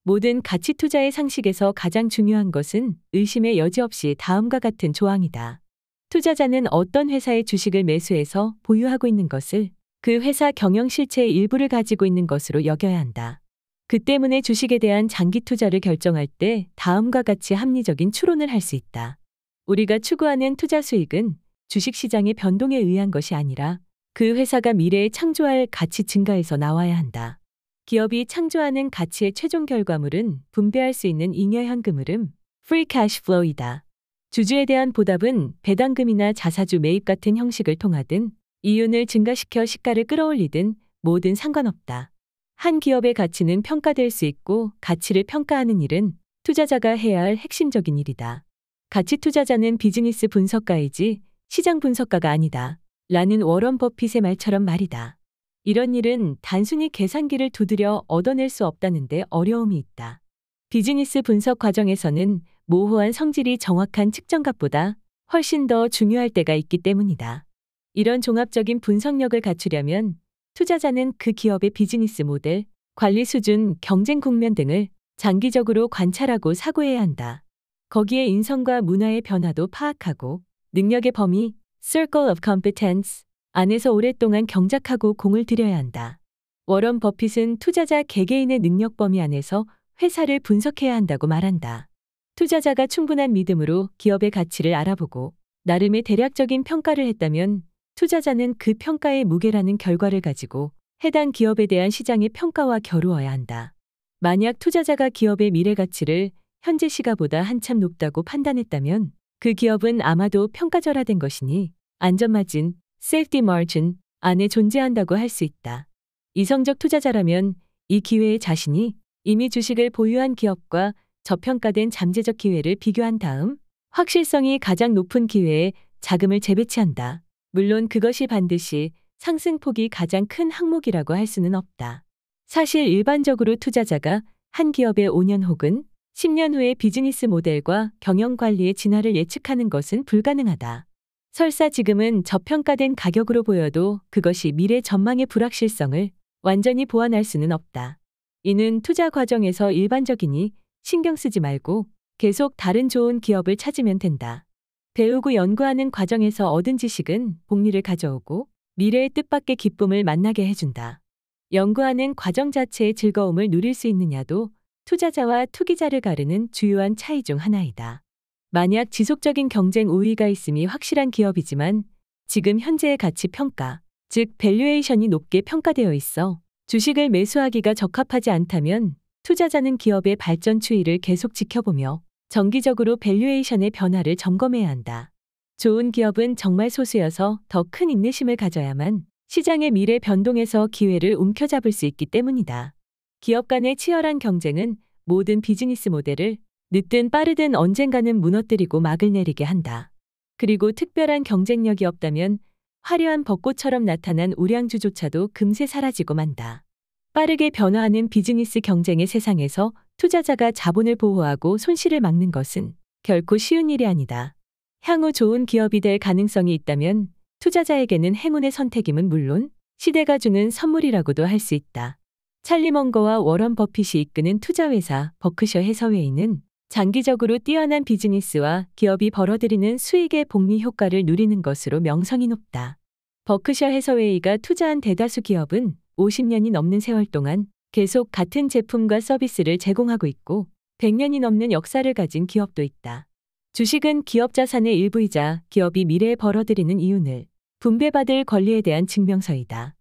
모든 가치 투자의 상식에서 가장 중요한 것은 의심의 여지 없이 다음과 같은 조항이다. 투자자는 어떤 회사의 주식을 매수해서 보유하고 있는 것을 그 회사 경영 실체의 일부를 가지고 있는 것으로 여겨야 한다. 그 때문에 주식에 대한 장기 투자를 결정할 때 다음과 같이 합리적인 추론을 할 수 있다. 우리가 추구하는 투자 수익은 주식시장의 변동에 의한 것이 아니라 그 회사가 미래에 창조할 가치 증가에서 나와야 한다. 기업이 창조하는 가치의 최종 결과물은 분배할 수 있는 잉여현금 흐름, free cash flow이다. 주주에 대한 보답은 배당금이나 자사주 매입 같은 형식을 통하든 이윤을 증가시켜 시가를 끌어올리든 뭐든 상관없다. 한 기업의 가치는 평가될 수 있고 가치를 평가하는 일은 투자자가 해야 할 핵심적인 일이다. 가치 투자자는 비즈니스 분석가이지 시장 분석가가 아니다. 라는 워런 버핏의 말처럼 말이다. 이런 일은 단순히 계산기를 두드려 얻어낼 수 없다는데 어려움이 있다. 비즈니스 분석 과정에서는 모호한 성질이 정확한 측정값보다 훨씬 더 중요할 때가 있기 때문이다. 이런 종합적인 분석력을 갖추려면 투자자는 그 기업의 비즈니스 모델, 관리 수준, 경쟁 국면 등을 장기적으로 관찰하고 사고해야 한다. 거기에 인성과 문화의 변화도 파악하고 능력의 범위, circle of competence, 안에서 오랫동안 경작하고 공을 들여야 한다. 워런 버핏은 투자자 개개인의 능력 범위 안에서 회사를 분석해야 한다고 말한다. 투자자가 충분한 믿음으로 기업의 가치를 알아보고 나름의 대략적인 평가를 했다면 투자자는 그 평가의 무게라는 결과를 가지고 해당 기업에 대한 시장의 평가와 겨루어야 한다. 만약 투자자가 기업의 미래 가치를 현재 시가보다 한참 높다고 판단했다면 그 기업은 아마도 평가절하된 것이니 안전마진, 세이프티 마진 안에 존재한다고 할 수 있다. 이성적 투자자라면 이 기회에 자신이 이미 주식을 보유한 기업과 저평가된 잠재적 기회를 비교한 다음 확실성이 가장 높은 기회에 자금을 재배치한다. 물론 그것이 반드시 상승폭이 가장 큰 항목이라고 할 수는 없다. 사실 일반적으로 투자자가 한 기업의 5년 혹은 10년 후의 비즈니스 모델과 경영 관리의 진화를 예측하는 것은 불가능하다. 설사 지금은 저평가된 가격으로 보여도 그것이 미래 전망의 불확실성을 완전히 보완할 수는 없다. 이는 투자 과정에서 일반적이니 신경 쓰지 말고 계속 다른 좋은 기업을 찾으면 된다. 배우고 연구하는 과정에서 얻은 지식은 복리를 가져오고 미래의 뜻밖의 기쁨을 만나게 해준다. 연구하는 과정 자체의 즐거움을 누릴 수 있느냐도 투자자와 투기자를 가르는 주요한 차이 중 하나이다. 만약 지속적인 경쟁 우위가 있음이 확실한 기업이지만 지금 현재의 가치 평가, 즉 밸류에이션이 높게 평가되어 있어 주식을 매수하기가 적합하지 않다면 투자자는 기업의 발전 추이를 계속 지켜보며 정기적으로 밸류에이션의 변화를 점검해야 한다. 좋은 기업은 정말 소수여서 더 큰 인내심을 가져야만 시장의 미래 변동에서 기회를 움켜잡을 수 있기 때문이다. 기업 간의 치열한 경쟁은 모든 비즈니스 모델을 늦든 빠르든 언젠가는 무너뜨리고 막을 내리게 한다. 그리고 특별한 경쟁력이 없다면 화려한 벚꽃처럼 나타난 우량주조차도 금세 사라지고 만다. 빠르게 변화하는 비즈니스 경쟁의 세상에서 투자자가 자본을 보호하고 손실을 막는 것은 결코 쉬운 일이 아니다. 향후 좋은 기업이 될 가능성이 있다면 투자자에게는 행운의 선택임은 물론 시대가 주는 선물이라고도 할 수 있다. 찰리 먼거와 워런 버핏이 이끄는 투자회사 버크셔 해서웨이는 장기적으로 뛰어난 비즈니스와 기업이 벌어들이는 수익의 복리 효과를 누리는 것으로 명성이 높다. 버크셔 해서웨이가 투자한 대다수 기업은 50년이 넘는 세월 동안 계속 같은 제품과 서비스를 제공하고 있고 100년이 넘는 역사를 가진 기업도 있다. 주식은 기업 자산의 일부이자 기업이 미래에 벌어들이는 이윤을 분배받을 권리에 대한 증명서이다.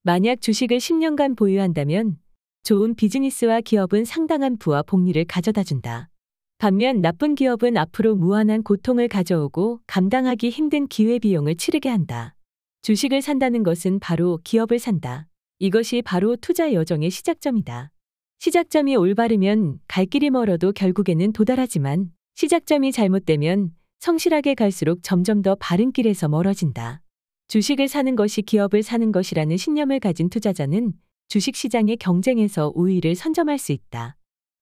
만약 주식을 10년간 보유한다면 좋은 비즈니스와 기업은 상당한 부와 복리를 가져다준다. 반면 나쁜 기업은 앞으로 무한한 고통을 가져오고 감당하기 힘든 기회비용을 치르게 한다. 주식을 산다는 것은 바로 기업을 산다. 이것이 바로 투자 여정의 시작점이다. 시작점이 올바르면 갈 길이 멀어도 결국에는 도달하지만 시작점이 잘못되면 성실하게 갈수록 점점 더 바른 길에서 멀어진다. 주식을 사는 것이 기업을 사는 것이라는 신념을 가진 투자자는 주식시장의 경쟁에서 우위를 선점할 수 있다.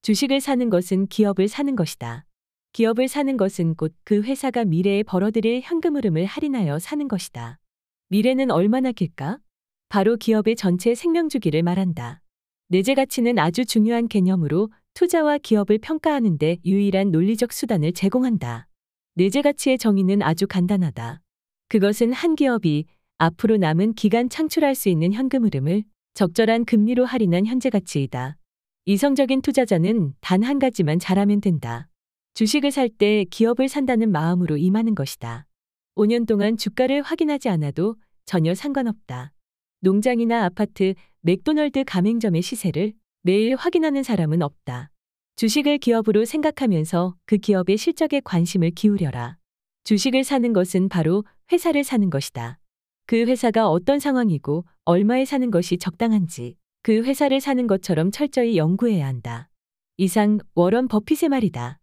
주식을 사는 것은 기업을 사는 것이다. 기업을 사는 것은 곧 그 회사가 미래에 벌어들일 현금 흐름을 할인하여 사는 것이다. 미래는 얼마나 길까? 바로 기업의 전체 생명주기를 말한다. 내재 가치는 아주 중요한 개념으로 투자와 기업을 평가하는 데 유일한 논리적 수단을 제공한다. 내재 가치의 정의는 아주 간단하다. 그것은 한 기업이 앞으로 남은 기간 창출할 수 있는 현금 흐름을 적절한 금리로 할인한 현재 가치이다. 이성적인 투자자는 단 한 가지만 잘하면 된다. 주식을 살 때 기업을 산다는 마음으로 임하는 것이다. 5년 동안 주가를 확인하지 않아도 전혀 상관없다. 농장이나 아파트, 맥도널드 가맹점의 시세를 매일 확인하는 사람은 없다. 주식을 기업으로 생각하면서 그 기업의 실적에 관심을 기울여라. 주식을 사는 것은 바로 회사를 사는 것이다. 그 회사가 어떤 상황이고 얼마에 사는 것이 적당한지 그 회사를 사는 것처럼 철저히 연구해야 한다. 이상 워런 버핏의 말이다.